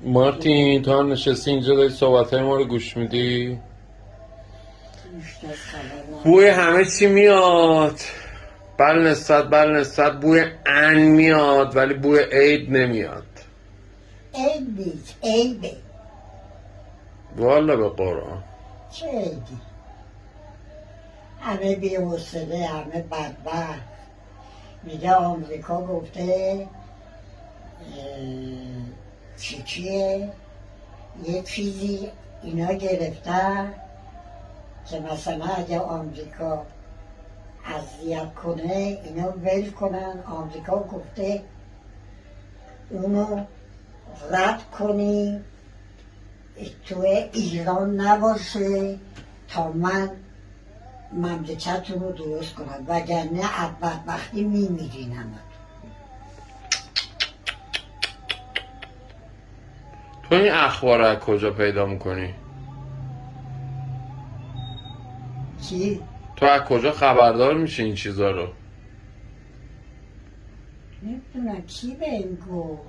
مارتین تو هم نشستی اینجا داری صحبت های ما رو گوش میدی؟ بیشتر خبر بوی ندارم. همه چی میاد. بل نسبت بوی ان میاد ولی بوی عید نمیاد. عید نیست، عیبه. والا به قرآن. چه عیدی؟ همه بی‌حوصله، همه بدبخت. میگه آمریکا گفته چیه یه چیزی اینا گرفتن که مثلا اگه آمریکا اذیت کنه اینا ول کنن. آمریکا گفته اونو رد کنی تو ایران نباشه تا من مملکتتون رو درست کنم، وگرنه از بدبختی میمیرین همه. تو این اخبار رو از کجا پیدا میکنی؟ کی؟ تو از کجا خبردار میشی این چیزا رو؟ نمیدونم کی به این گفت.